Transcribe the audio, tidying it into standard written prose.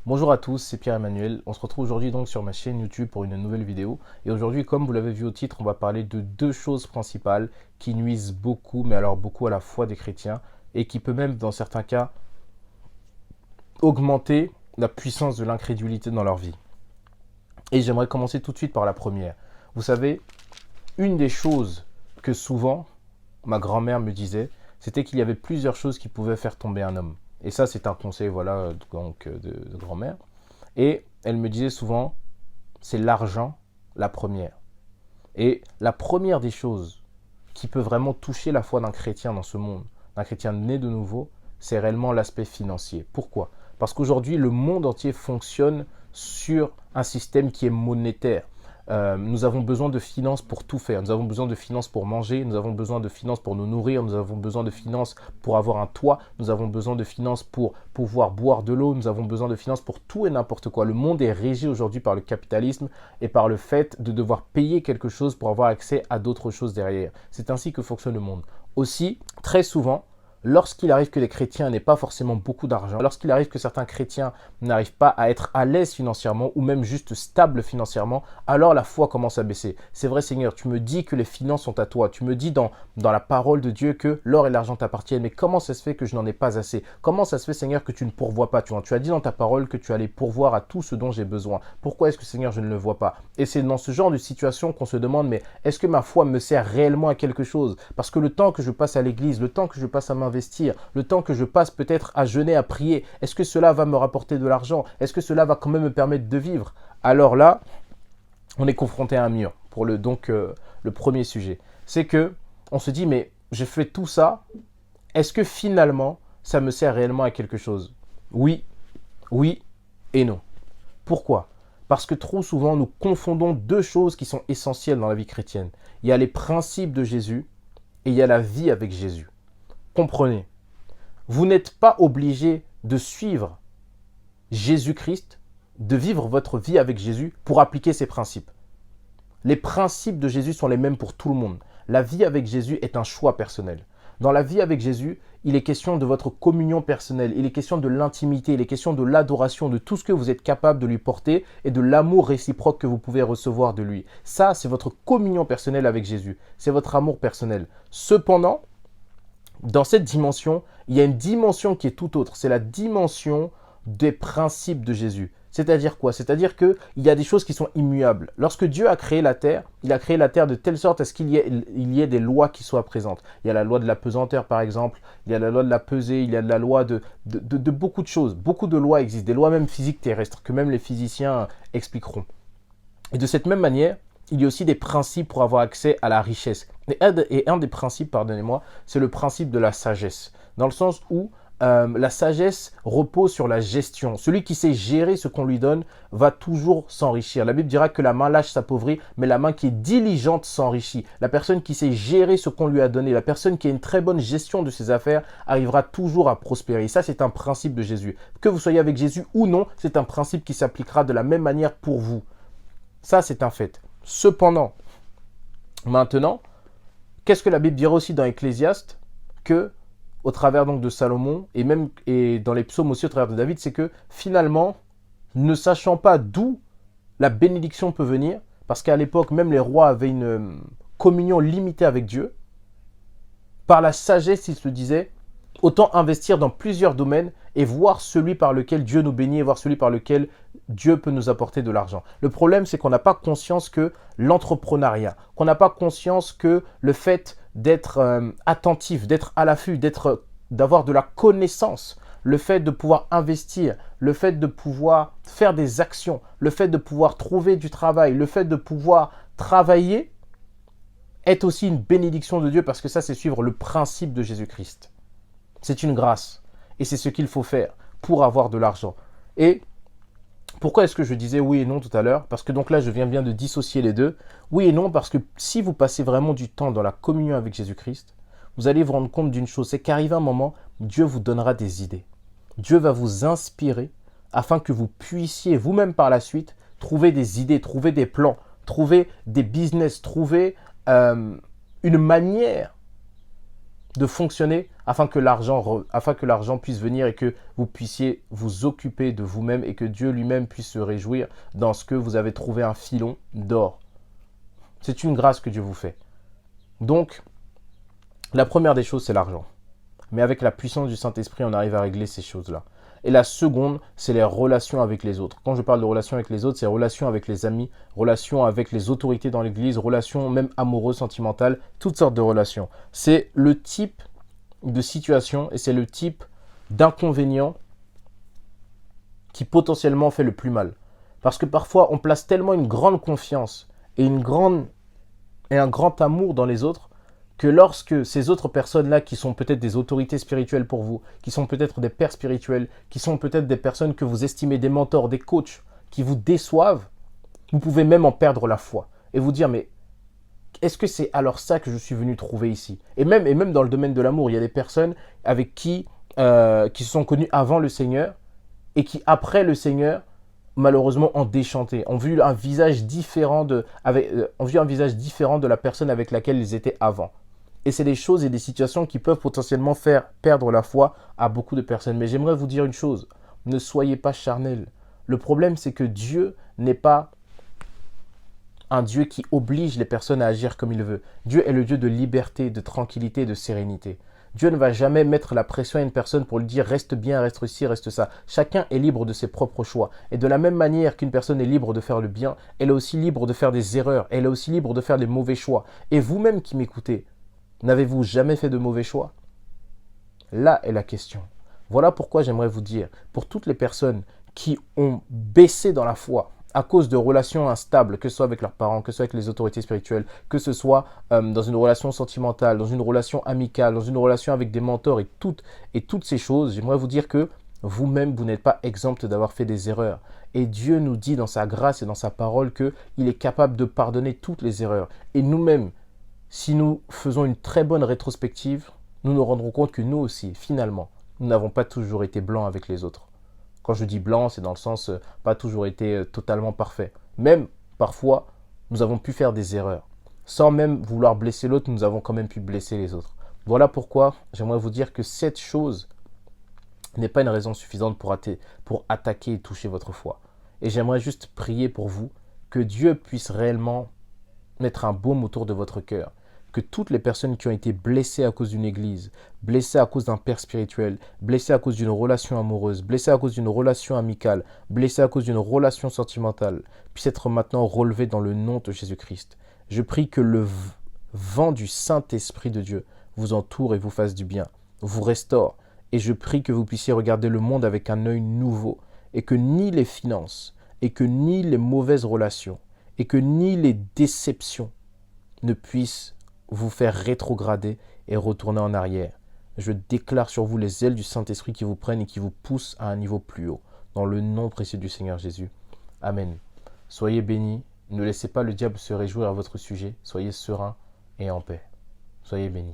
Bonjour à tous, c'est Pierre-Emmanuel. On se retrouve aujourd'hui donc sur ma chaîne YouTube pour une nouvelle vidéo. Et aujourd'hui, comme vous l'avez vu au titre, on va parler de deux choses principales qui nuisent beaucoup, mais alors beaucoup à la foi des chrétiens et qui peut même, dans certains cas, augmenter la puissance de l'incrédulité dans leur vie. Et j'aimerais commencer tout de suite par la première. Vous savez, une des choses que souvent ma grand-mère me disait, c'était qu'il y avait plusieurs choses qui pouvaient faire tomber un homme. Et ça, c'est un conseil voilà, de grand-mère. Et elle me disait souvent, c'est l'argent la première. Et la première des choses qui peut vraiment toucher la foi d'un chrétien dans ce monde, d'un chrétien né de nouveau, c'est réellement l'aspect financier. Pourquoi? Parce qu'aujourd'hui, le monde entier fonctionne sur un système qui est monétaire. Nous avons besoin de finances pour tout faire. Nous avons besoin de finances pour manger, nous avons besoin de finances pour nous nourrir, nous avons besoin de finances pour avoir un toit, nous avons besoin de finances pour pouvoir boire de l'eau, nous avons besoin de finances pour tout et n'importe quoi. Le monde est régi aujourd'hui par le capitalisme et par le fait de devoir payer quelque chose pour avoir accès à d'autres choses derrière. C'est ainsi que fonctionne le monde. Aussi, très souvent, lorsqu'il arrive que les chrétiens n'aient pas forcément beaucoup d'argent, lorsqu'il arrive que certains chrétiens n'arrivent pas à être à l'aise financièrement ou même juste stables financièrement, alors la foi commence à baisser. C'est vrai Seigneur, tu me dis que les finances sont à toi, tu me dis dans la parole de Dieu que l'or et l'argent t'appartiennent, mais comment ça se fait que je n'en ai pas assez? Comment ça se fait Seigneur que tu ne pourvois pas? Tu as dit dans ta parole que tu allais pourvoir à tout ce dont j'ai besoin. Pourquoi est-ce que Seigneur je ne le vois pas? Et c'est dans ce genre de situation qu'on se demande, mais est-ce que ma foi me sert réellement à quelque chose? Parce que le temps que je passe à l'église, le temps que je passe à investir, le temps que je passe peut-être à jeûner, à prier, est-ce que cela va me rapporter de l'argent? Est-ce que cela va quand même me permettre de vivre? Alors là, on est confronté à un mur pour le premier sujet. C'est que on se dit, mais je fais tout ça, est-ce que finalement, ça me sert réellement à quelque chose? Oui, oui et non. Pourquoi? Parce que trop souvent, nous confondons deux choses qui sont essentielles dans la vie chrétienne. Il y a les principes de Jésus et il y a la vie avec Jésus. Comprenez, vous n'êtes pas obligé de suivre Jésus-Christ, de vivre votre vie avec Jésus pour appliquer ses principes. Les principes de Jésus sont les mêmes pour tout le monde. La vie avec Jésus est un choix personnel. Dans la vie avec Jésus, il est question de votre communion personnelle, il est question de l'intimité, il est question de l'adoration, de tout ce que vous êtes capable de lui porter et de l'amour réciproque que vous pouvez recevoir de lui. Ça, c'est votre communion personnelle avec Jésus. C'est votre amour personnel. Cependant, dans cette dimension, il y a une dimension qui est tout autre. C'est la dimension des principes de Jésus. C'est-à-dire quoi? C'est-à-dire qu'il y a des choses qui sont immuables. Lorsque Dieu a créé la terre, il a créé la terre de telle sorte à ce qu'il y ait des lois qui soient présentes. Il y a la loi de la pesanteur, par exemple. Il y a la loi de la pesée. Il y a la loi de beaucoup de choses. Beaucoup de lois existent. Des lois même physiques terrestres que même les physiciens expliqueront. Et de cette même manière, il y a aussi des principes pour avoir accès à la richesse. Et un des principes, pardonnez-moi, c'est le principe de la sagesse. Dans le sens où la sagesse repose sur la gestion. Celui qui sait gérer ce qu'on lui donne va toujours s'enrichir. La Bible dira que la main lâche s'appauvrit, mais la main qui est diligente s'enrichit. La personne qui sait gérer ce qu'on lui a donné, la personne qui a une très bonne gestion de ses affaires, arrivera toujours à prospérer. Ça, c'est un principe de Jésus. Que vous soyez avec Jésus ou non, c'est un principe qui s'appliquera de la même manière pour vous. Ça, c'est un fait. Cependant, maintenant, qu'est-ce que la Bible dira aussi dans Ecclésiaste? Que au travers donc de Salomon et dans les psaumes aussi au travers de David, c'est que finalement, ne sachant pas d'où la bénédiction peut venir, parce qu'à l'époque, même les rois avaient une communion limitée avec Dieu, par la sagesse, ils se disaient, autant investir dans plusieurs domaines et voir celui par lequel Dieu nous bénit et voir celui par lequel Dieu peut nous apporter de l'argent. Le problème, c'est qu'on n'a pas conscience que l'entrepreneuriat, qu'on n'a pas conscience que le fait d'être attentif, d'être à l'affût, d'avoir de la connaissance, le fait de pouvoir investir, le fait de pouvoir faire des actions, le fait de pouvoir trouver du travail, le fait de pouvoir travailler est aussi une bénédiction de Dieu parce que ça, c'est suivre le principe de Jésus-Christ. C'est une grâce et c'est ce qu'il faut faire pour avoir de l'argent. Et pourquoi est-ce que je disais oui et non tout à l'heure? Parce que donc là, je viens bien de dissocier les deux. Oui et non parce que si vous passez vraiment du temps dans la communion avec Jésus-Christ, vous allez vous rendre compte d'une chose, c'est qu'arrivé un moment, Dieu vous donnera des idées. Dieu va vous inspirer afin que vous puissiez vous-même par la suite trouver des idées, trouver des plans, trouver des business, trouver une manière de fonctionner afin que l'argent puisse venir et que vous puissiez vous occuper de vous-même et que Dieu lui-même puisse se réjouir dans ce que vous avez trouvé un filon d'or. C'est une grâce que Dieu vous fait. Donc, la première des choses, c'est l'argent. Mais avec la puissance du Saint-Esprit, on arrive à régler ces choses-là. Et la seconde, c'est les relations avec les autres. Quand je parle de relations avec les autres, c'est relations avec les amis, relations avec les autorités dans l'église, relations même amoureuses, sentimentales, toutes sortes de relations. C'est le type de situation et c'est le type d'inconvénient qui potentiellement fait le plus mal. Parce que parfois, on place tellement une grande confiance et un grand amour dans les autres que lorsque ces autres personnes-là, qui sont peut-être des autorités spirituelles pour vous, qui sont peut-être des pères spirituels, qui sont peut-être des personnes que vous estimez des mentors, des coachs, qui vous déçoivent, vous pouvez même en perdre la foi et vous dire, mais est-ce que c'est alors ça que je suis venu trouver ici? Et même dans le domaine de l'amour, il y a des personnes avec qui se sont connues avant le Seigneur et qui, après le Seigneur, malheureusement, ont déchanté, ont vu un visage différent de la personne avec laquelle ils étaient avant. Et c'est des choses et des situations qui peuvent potentiellement faire perdre la foi à beaucoup de personnes. Mais j'aimerais vous dire une chose, ne soyez pas charnels. Le problème, c'est que Dieu n'est pas un Dieu qui oblige les personnes à agir comme il veut. Dieu est le Dieu de liberté, de tranquillité, de sérénité. Dieu ne va jamais mettre la pression à une personne pour lui dire reste bien, reste ci, reste ça. Chacun est libre de ses propres choix. Et de la même manière qu'une personne est libre de faire le bien, elle est aussi libre de faire des erreurs. Elle est aussi libre de faire des mauvais choix. Et vous-même qui m'écoutez, n'avez-vous jamais fait de mauvais choix? Là est la question. Voilà pourquoi j'aimerais vous dire, pour toutes les personnes qui ont baissé dans la foi à cause de relations instables, que ce soit avec leurs parents, que ce soit avec les autorités spirituelles, que ce soit dans une relation sentimentale, dans une relation amicale, dans une relation avec des mentors et toutes ces choses, j'aimerais vous dire que vous-même, vous n'êtes pas exempt d'avoir fait des erreurs. Et Dieu nous dit dans sa grâce et dans sa parole qu'il est capable de pardonner toutes les erreurs. Et nous-mêmes, si nous faisons une très bonne rétrospective, nous nous rendrons compte que nous aussi, finalement, nous n'avons pas toujours été blancs avec les autres. Quand je dis blanc, c'est dans le sens pas toujours été totalement parfait. Même parfois, nous avons pu faire des erreurs. Sans même vouloir blesser l'autre, nous avons quand même pu blesser les autres. Voilà pourquoi j'aimerais vous dire que cette chose n'est pas une raison suffisante pour attaquer et toucher votre foi. Et j'aimerais juste prier pour vous que Dieu puisse réellement mettre un baume autour de votre cœur. Que toutes les personnes qui ont été blessées à cause d'une église, blessées à cause d'un père spirituel, blessées à cause d'une relation amoureuse, blessées à cause d'une relation amicale, blessées à cause d'une relation sentimentale, puissent être maintenant relevées dans le nom de Jésus-Christ. Je prie que le vent du Saint-Esprit de Dieu vous entoure et vous fasse du bien, vous restaure. Et je prie que vous puissiez regarder le monde avec un œil nouveau et que ni les finances, et que ni les mauvaises relations, et que ni les déceptions ne puissent vous faire rétrograder et retourner en arrière. Je déclare sur vous les ailes du Saint-Esprit qui vous prennent et qui vous poussent à un niveau plus haut. Dans le nom précieux du Seigneur Jésus. Amen. Soyez bénis. Ne laissez pas le diable se réjouir à votre sujet. Soyez sereins et en paix. Soyez bénis.